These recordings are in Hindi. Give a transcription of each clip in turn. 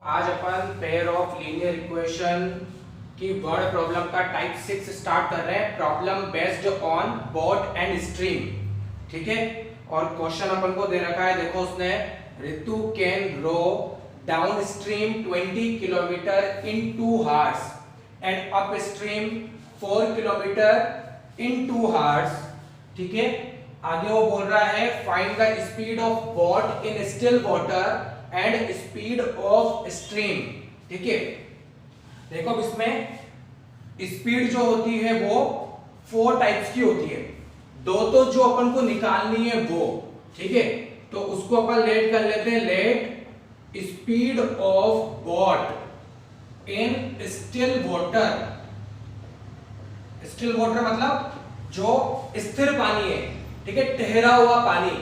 आज अपन पेयर ऑफ लीनियर इक्वेशन की वर्ड प्रॉब्लम का टाइप 6 स्टार्ट कर रहे हैं। Problem based on boat and stream. ठीक है, और क्वेश्चन अपन को दे रखा है, देखो उसने Ritu can row downstream 20 kilometre in 2 hours and upstream 4 kilometre in 2 hours। ठीक है, आगे वो बोल रहा है find the speed of boat in still water and speed of stream. ठीक है, देखो अब इसमें स्पीड जो होती है वो 4 टाइप्स की होती है। दो तो जो अपन को निकालनी है वो, ठीक है, तो उसको अपन लेट कर लेते हैं। Let speed of boat in still water. Still water मतलब जो स्थिर पानी है, ठीक है, ठहरा हुआ पानी,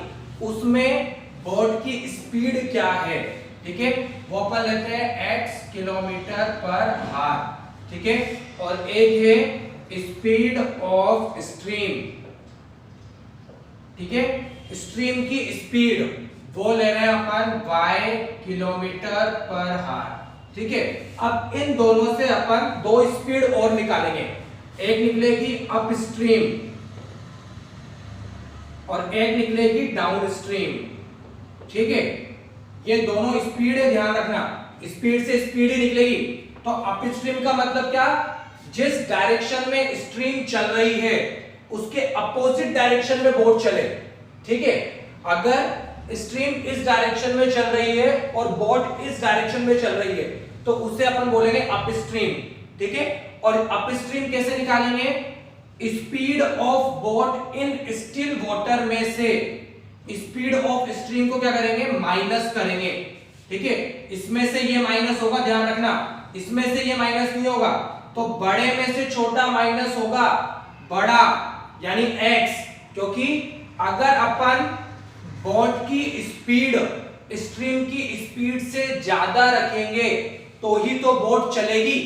उसमें बोट की स्पीड क्या है। ठीक है, वो अपन लेते हैं x किलोमीटर पर आवर। ठीक है, और एक है स्पीड ऑफ स्ट्रीम। ठीक है, स्ट्रीम की स्पीड वो ले रहे हैं अपन y किलोमीटर पर आवर। ठीक है, अब इन दोनों से अपन दो स्पीड और निकालेंगे। एक निकलेगी अप स्ट्रीम और एक निकलेगी डाउन स्ट्रीम। ठीक है, ये दोनों स्पीड है, ध्यान रखना, स्पीड से स्पीड ही निकलेगी। तो अप स्ट्रीम का मतलब क्या, जिस डायरेक्शन में स्ट्रीम चल रही है उसके अपोजिट डायरेक्शन में बोट चले। ठीक है, अगर स्ट्रीम इस डायरेक्शन में चल रही है और बोट इस डायरेक्शन में चल रही है तो उसे अपन बोलेंगे अप स्ट्रीम। ठीक है, और अप स्ट्रीम कैसे निकालेंगे, speed of boat in still water में से स्पीड ऑफ स्ट्रीम को क्या करेंगे, माइनस करेंगे। ठीक है, इसमें से ये माइनस होगा, ध्यान रखना, इसमें से ये माइनस नहीं होगा, तो बड़े में से छोटा माइनस होगा बड़ा, यानी x। क्योंकि अगर अपन बोट की स्पीड स्ट्रीम की स्पीड से ज्यादा रखेंगे तो ही तो बोट चलेगी।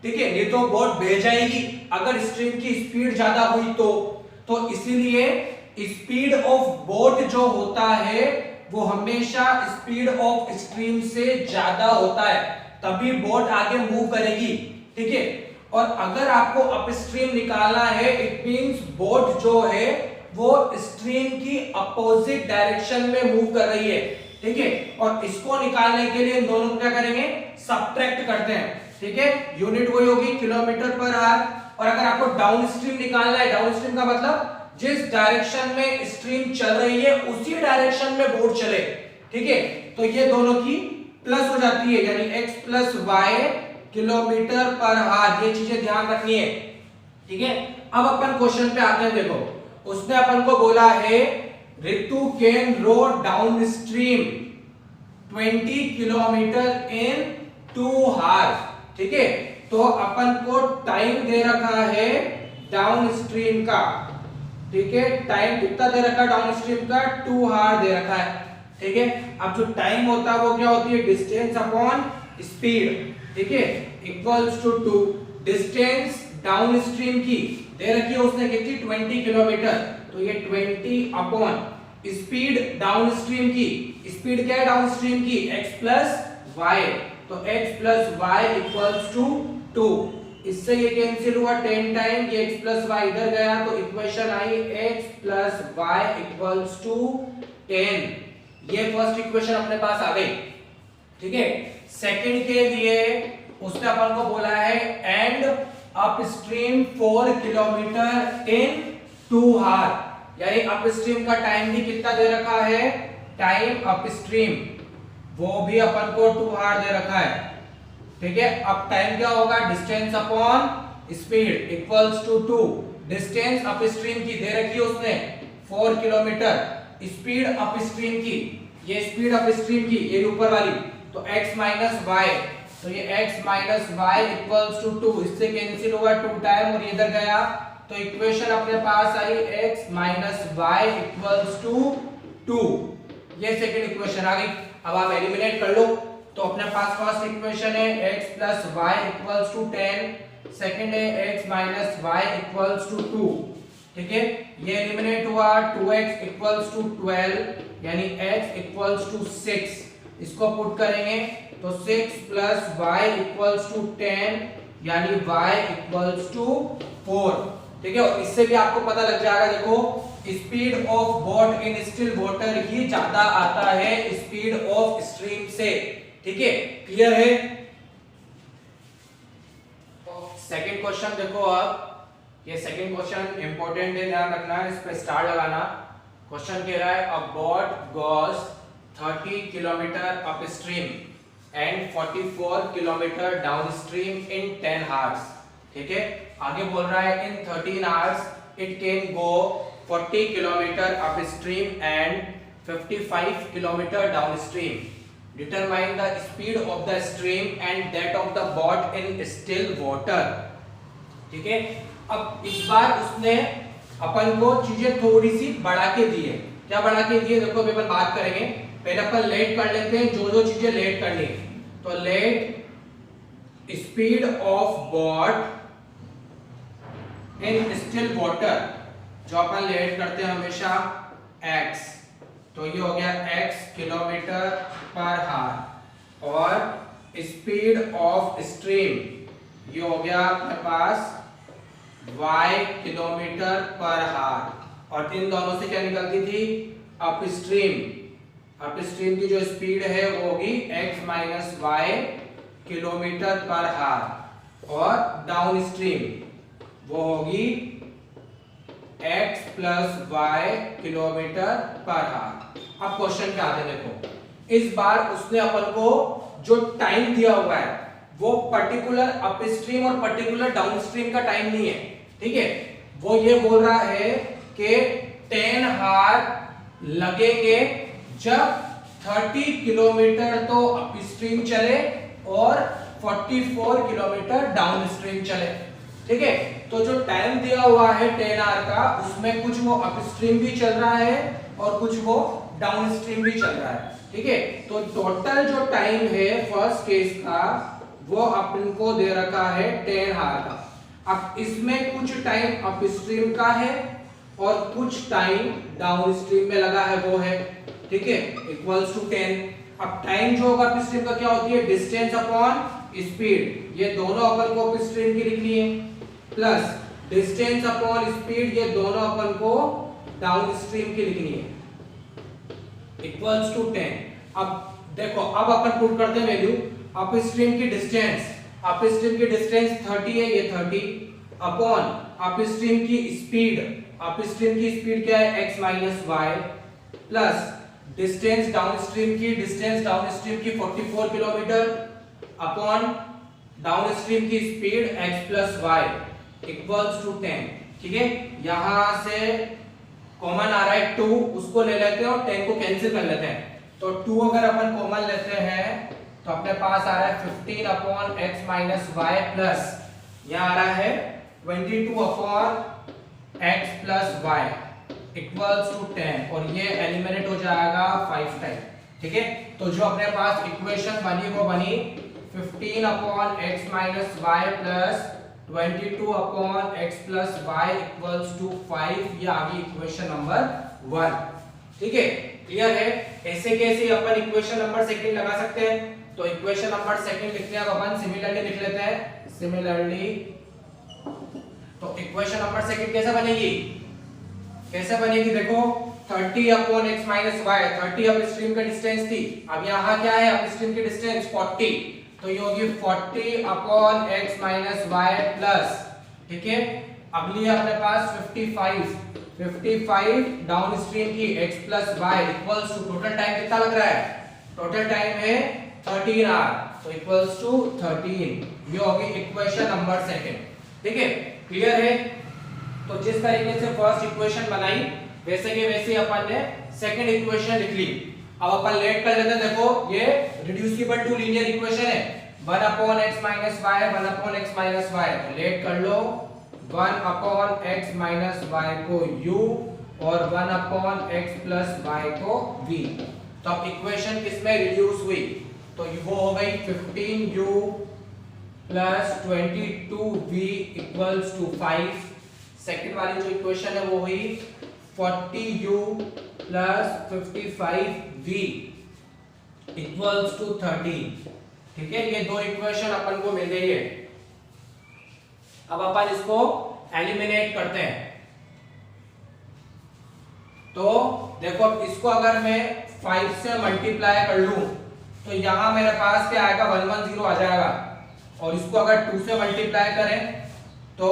ठीक है, नहीं तो बोट बह जाएगी अगर स्ट्रीम की स्पीड ज्यादा हुई तो इसीलिए स्पीड ऑफ बोट जो होता है वो हमेशा स्पीड ऑफ स्ट्रीम से ज्यादा होता है, तभी बोट आगे मूव करेगी। ठीक है, और अगर आपको अपस्ट्रीम निकालना है, इट मींस बोट जो है वो स्ट्रीम की अपोजिट डायरेक्शन में मूव कर रही है। ठीक है, और इसको निकालने के लिए दोनों को क्या करेंगे, सब्ट्रैक्ट करते हैं। ठीक है, यूनिट वही होगी किलोमीटर पर आवर। और अगर आपको डाउन स्ट्रीम निकालना है, डाउन स्ट्रीम का मतलब जिस डायरेक्शन में स्ट्रीम चल रही है उसी डायरेक्शन में बोट चले। ठीक है, तो ये दोनों की प्लस हो जाती है, यानी x plus Y kilometre per hour. ये चीजें ध्यान रखनी है। ठीक है, अब अपन क्वेश्चन पे आते हैं। देखो उसने अपन को बोला है Ritu can row downstream 20 kilometre in 2 hours। ठीक है, तो अपन को टाइम दे रखा है डाउन स्ट्रीम का। ठीक है, टाइम कितना दे रखा है डाउन स्ट्रीम का, 2 hours दे रखा है। ठीक है, अब जो टाइम होता है वो क्या होती है, डिस्टेंस अपॉन स्पीड। ठीक है, equals to 2 distance downstream की दे रखी है उसने कितनी, 20 किलोमीटर, तो ये 20 अपॉन स्पीड डाउन स्ट्रीम की। स्पीड क्या है डाउन स्ट्रीम की, x प्लस वाई, तो x plus Y equals to 2। इससे ये कैंसिल हुआ 10 टाइम, ये x प्लस वाई इधर गया तो इक्वेशन आई x plus Y equals to 10। ये फर्स्ट इक्वेशन अपने पास आ गई। ठीक है, सेकंड के लिए उसने अपन को बोला है and upstream 4 kilometre in 2 hours, यानी अप स्ट्रीम का टाइम भी कितना दे रखा है, टाइम अप स्ट्रीम वो भी अपन को 2 hours दे रखा है। ठीक है, अब टाइम क्या होगा, distance upon speed equals to 2। Distance upstream की दे रखी है उसने 4 किलोमीटर, स्पीड अप स्ट्रीम की, ये स्पीड अप स्ट्रीम की ये ऊपर वाली, तो x माइनस वाई, तो ये x minus Y equals to 2। इससे कैंसिल हुआ 2 टाइम और इधर गया, तो इक्वेशन अपने पास आई x minus Y equals to 2। ये सेकंड इक्वेशन आ गई। अब आप एलिमिनेट कर लो, तो अपने पास फर्स्ट इक्वेशन है x plus Y equals to 10, second है x minus Y equals to 2। ठीक है, ये एलिमिनेट हुआ, 2x इक्वल्स टू 12, यानी x इक्वल्स टू 6। इसको पुट करेंगे तो 6 प्लस y इक्वल्स टू 10 यानी y इक्वल्स टू 4। ठीक है, और इससे भी आपको पता लग जाएगा, देखो speed of boat in still water ही ज्यादा आता है स्पीड ऑफ स्ट्रीम से। ठीक है, क्लियर है। सेकंड क्वेश्चन देखो आप, ये सेकंड क्वेश्चन इंपॉर्टेंट है, ध्यान रखना है, इस पे स्टार लगाना। क्वेश्चन कह रहा है अ boat goes 30 kilometre up stream and 44 kilometre down stream in 10 hours. ठीक है, आगे बोल रहा है इन 13 hours it can go 40 kilometre up stream and 55 kilometre down stream. Determine the speed of the stream and that of the boat in still water. ठीक है, अब इस बार उसने अपन को चीजें थोड़ी सी बढ़ा के दी है। क्या बढ़ा के दी है, देखो अभी अपन बात करेंगे। पहले अपन लेट कर लेते हैं जो जो चीजें लेट करनी है। तो let speed of boat in still water, जो अपन लेट करते हैं हमेशा x, तो ये हो गया x किलोमीटर पर आवर, और स्पीड ऑफ स्ट्रीम ये हो गया अपने पास y किलोमीटर पर आवर, और इन दोनों से क्या निकलती थी अप स्ट्रीम की जो स्पीड है वो होगी x minus Y kilometre per hour, और डाउन स्ट्रीम वो होगी x plus Y kilometre per hour. अब क्वेश्चन क्या आते हैं, देखो इस बार उसने अपन को जो टाइम दिया हुआ है वो पर्टिकुलर अप स्ट्रीम और पर्टिकुलर डाउन स्ट्रीम का टाइम नहीं है। ठीक है, वो ये बोल रहा है कि 10 आवर लगेंगे जब 30 किलोमीटर तो अप स्ट्रीम चले और 44 किलोमीटर डाउन स्ट्रीम चले। ठीक है, तो जो टाइम दिया हुआ है 10 आवर का, उसमें कुछ वो अप स्ट्रीम भी चल रहा है और कुछ वो डाउन स्ट्रीम भी चल रहा है। ठीक है, तो टोटल जो टाइम है फर्स्ट केस का वो अपन को दे रखा है 10 आवर का। अब इसमें कुछ टाइम अप स्ट्रीम का है और कुछ टाइम डाउन स्ट्रीम में लगा है वो है। ठीक है, इक्वल्स टू 10। अब टाइम जो होगा अप स्ट्रीम का क्या होती है, डिस्टेंस अपॉन स्पीड, ये दोनों अपन को अप स्ट्रीम की लिखनी है, प्लस डिस्टेंस अपॉन स्पीड, ये दोनों अपन को डाउन स्ट्रीम की लिखनी है, इक्वल्स टू 10। अब देखो, अब अपन पुट करते हैं वैल्यू। अप स्ट्रीम की डिस्टेंस 30 है, ये 30 अपॉन अप स्ट्रीम की स्पीड क्या है x minus Y, plus distance downstream की 44 किलोमीटर अपॉन डाउन स्ट्रीम की speed x plus Y equals to 10। ठीक है, यहां से कॉमन आ रहा है 2, उसको ले लेते हैं और 10 को कैंसिल कर लेते हैं। तो 2 अगर अपन कॉमन लेते हैं तो अपने पास आ रहा है 15 upon x minus Y, plus यहाँ आ रहा है 22 upon x plus Y equals to 10, और ये एलिमिनेट हो जाएगा 5 टाइम। ठीक है, तो जो अपने पास इक्वेशन बनी वो बनी 15 upon x minus Y plus 22 upon x plus Y equals to 5, ये आ गई इक्वेशन नंबर 1। ठीक है, क्लियर है। ऐसे कैसे अपन इक्वेशन नंबर सेकंड लगा सकते हैं, तो इक्वेशन नंबर सेकंड लिखने अब अपन सिमिलरली लिख लेते हैं, सिमिलरली। तो इक्वेशन नंबर सेकंड कैसे बनेगी, देखो 30 upon x minus Y, 30 upstream का डिस्टेंस थी, अब यहाँ क्या है अप स्ट्रीम की डिस्टेंस 40, तो ये होगी 40 upon x minus Y plus, ठीक है, अगली है अपने पास 55 डाउन स्ट्रीम की x plus Y equals to, total time कितना लग रहा है, टोटल टाइम है 13 आवर, तो इक्वल्स टू 13, ये होगी इक्वेशन नंबर सेकंड। ठीक है, क्लियर है। तो जिस तरीके से फर्स्ट इक्वेशन बनाई वैसे के वैसे अपन ने सेकंड इक्वेशन लिख ली। अब अपन लेट कर लेते हैं, देखो ये रिड्यूसिबल टू लीनियर इक्वेशन है, 1 upon x minus Y, 1 upon x minus Y, तो लेट कर लो 1 अपॉन x माइनस वाई को u और 1 अपॉन x प्लस वाई को v। तो अब इक्वेशन किसमें रिड्यूस हुई, तो वो हो गई 15u plus 22v equals to 5। Second वाली जो इक्वेशन है वो हुई 40u plus 55v equals to 13। ठीक है, ये दो इक्वेशन अपन को मिल गई है। अब अपन इसको एलिमिनेट करते हैं। तो देखो अब इसको अगर मैं 5 से मल्टीप्लाई कर लूं तो यहां मेरे पास क्या आएगा, 110 आ जाएगा। और इसको अगर 2 से मल्टीप्लाई करें तो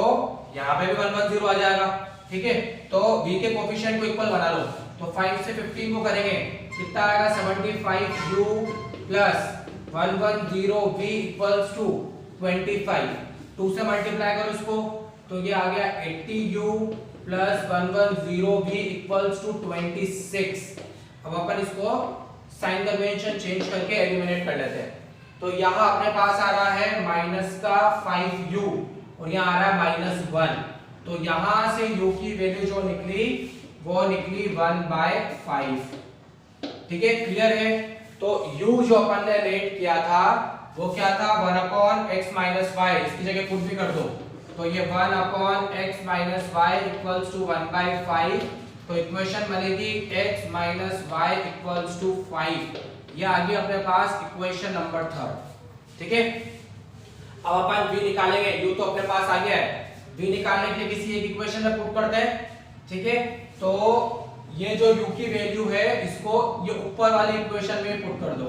यहां पे भी 110 आ जाएगा। ठीक है, तो v के कोफिशिएंट को इक्वल बना लो। तो 5 से 15 को करेंगे, कितना आएगा, 75u plus 110v equals to 25। 2 से मल्टीप्लाई करो इसको तो ये आ गया 80u plus 110v equals to 26। अब अपन इसको साइन कन्वेंशन चेंज करके एलिमिनेट कर लेते हैं। तो यहाँ अपने पास आ रहा है माइनस का 5u और यहाँ आ रहा है -1। तो यहाँ से u की वैल्यू जो निकली वो निकली 1/5। ठीक है, क्लियर है। तो u जो अपन ने लेट किया था वो क्या था, 1/x - y। इसकी जगह पुट भी कर दो तो ये 1/x - y इक्वल्स टू 1/5। तो इक्वेशन बनेगी x - y इक्वल्स टू 5। ये आ गई अपने पास इक्वेशन नंबर 3। ठीक है, अब अपन v निकालेंगे। u तो अपने पास आ गया है, v निकालने के लिए किसी एक इक्वेशन में पुट करते हैं। ठीक है, तो ये जो u की वैल्यू है इसको ये ऊपर वाली इक्वेशन में पुट कर दो।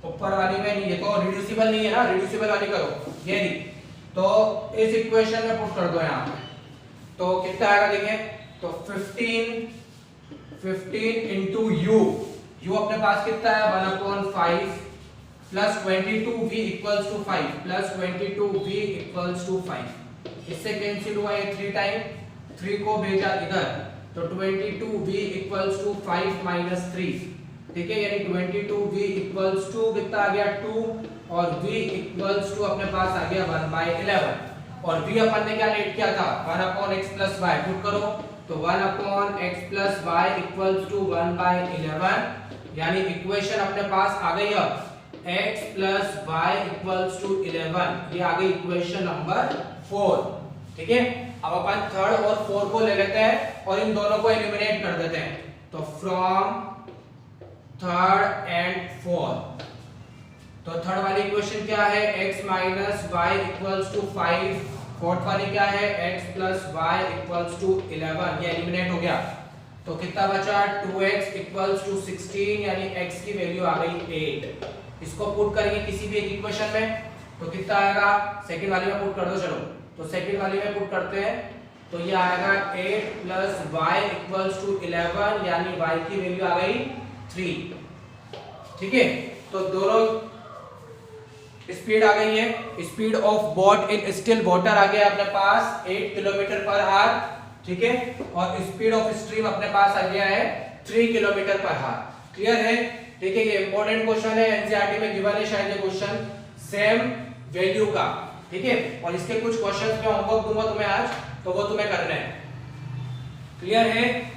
ऊपर वाली में नहीं, ये तो रिड्यूसिबल नहीं है ना, रिड्यूसिबल वाली करो, ये नहीं। तो इस इक्वेशन में पुट कर दो यहाँ पे। तो कितना आएगा देखिए, तो 15 इंटू u अपने पास कितना है, 1/5 प्लस 22v इक्वल्स टू 5 प्लस 22v इक्वल्स टू 5। इससे कैंसिल हुआ ये 3 टाइम, 3 को भेजा इधर तो 22v इक्वल्स टू 5 माइनस 3। ठीक है, यानी 22v इक्वल्स टू कितना आ गया 2 और v इक्वल्स टू अपने पास आ गया 1/11। और v अपन ने क्या लेट किया था, 1/x प्लस y। पुट करो तो 1/x plus y equals to 1/11। यानी इक्वेशन अपने पास आ गई अब x plus y equals to 11। ये आ गई इक्वेशन नंबर 4। ठीक है, अब अपन थर्ड और फोर्थ को ले लेते हैं और इन दोनों को एलिमिनेट कर देते हैं। तो फ्रॉम थर्ड एंड फोर्थ, तो थर्ड वाली इक्वेशन क्या है, x minus Y equals to 5। फोर्थ वाली क्या है, x plus Y equals to 11। ये एलिमिनेट हो गया तो कितना बचा, 2x इक्वल्स टू 16। यानी x की वैल्यू आ गई 8। इसको पुट करेंगे किसी भी एक इक्वेशन में तो कितना आएगा, सेकंड वाली में पुट कर दो। चलो तो सेकंड वाली में पुट करते हैं तो ये आएगा 8 प्लस वाई इक्वल्स टू 11। यानी y की वैल्यू आ गई 3। ठीक है, तो दोनों स्पीड आ गई है। Speed of boat in still water आ गया अपने पास 8 किलोमीटर पर आवर। ठीक है, और स्पीड ऑफ स्ट्रीम अपने पास आ गया है 3 किलोमीटर पर आवर। क्लियर है। ठीक है, ये इंपॉर्टेंट क्वेश्चन है, एनसीईआरटी में गिवन है शायद ये क्वेश्चन सेम वैल्यू का। ठीक है, और इसके कुछ क्वेश्चंस मैं होमवर्क दूंगा तुम्हें आज, तो वो तुम्हें करना है। क्लियर है।